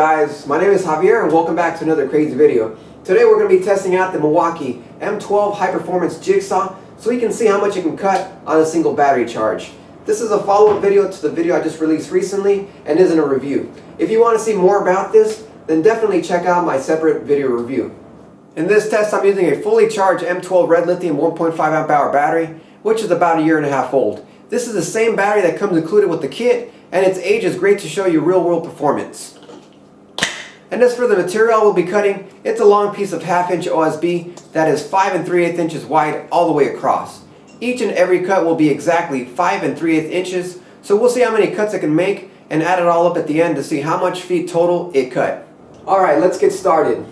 guys, my name is Javier and welcome back to another crazy video. Today we're going to be testing out the Milwaukee M12 high performance jigsaw so we can see how much it can cut on a single battery charge. This is a follow-up video to the video I just released recently and isn't a review. If you want to see more about this, then definitely check out my separate video review. In this test I'm using a fully charged M12 red lithium 1.5 amp hour battery, which is about a year and a half old. This is the same battery that comes included with the kit, and its age is great to show you real-world performance. And as for the material we'll be cutting, it's a long piece of 1/2 inch OSB that is 5 3/8 inches wide all the way across. Each and every cut will be exactly 5 3/8 inches, so we'll see how many cuts it can make and add it all up at the end to see how much feet total it cut. Alright, let's get started.